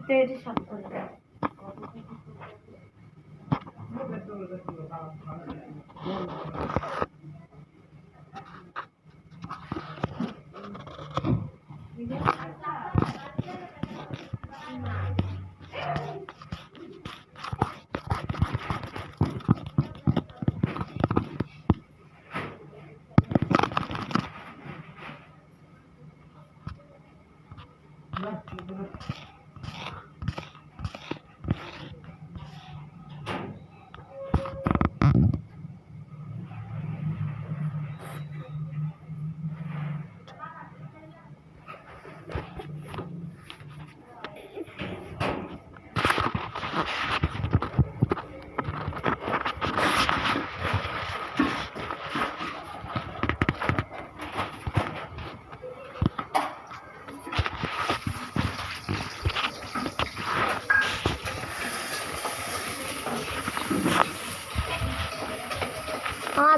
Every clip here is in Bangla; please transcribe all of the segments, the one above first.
তেরি সব করে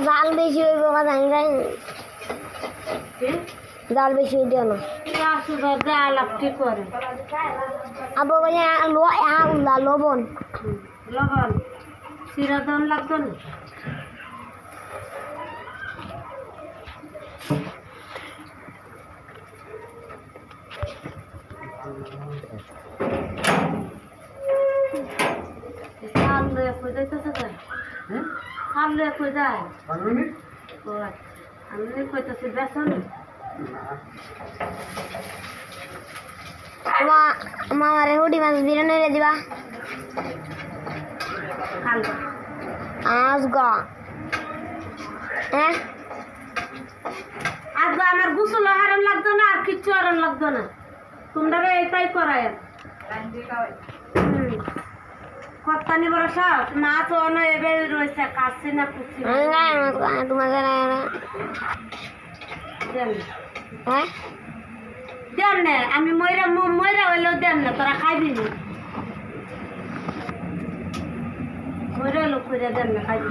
জাল বেশি হইব জানি যাই জাল বেশি হইতে না জাল আপনি করে আবো লবণ লবণ সিরা দন লাগতো না সামনে কইতেছে যায় সামনে কই যায় আমি কইতেছি বেসন মামারে হুডি মাছ বিরিয়ানি রে দিবা আজ গা হ্যাঁ আজ আমার গোসল হারণ লাগতো না আর কিচ্ছু হারণ লাগতো না তোমরা এটাই করায় কত্তানি বড় সব মাছ অন্য এবার রয়েছে কাটছে না কুচি হ্যাঁ দেন না আমি ময়রা ময়রা হইলেও দেন না তোরা খাইবি না ময়রা লোক করে দেন না খাইবি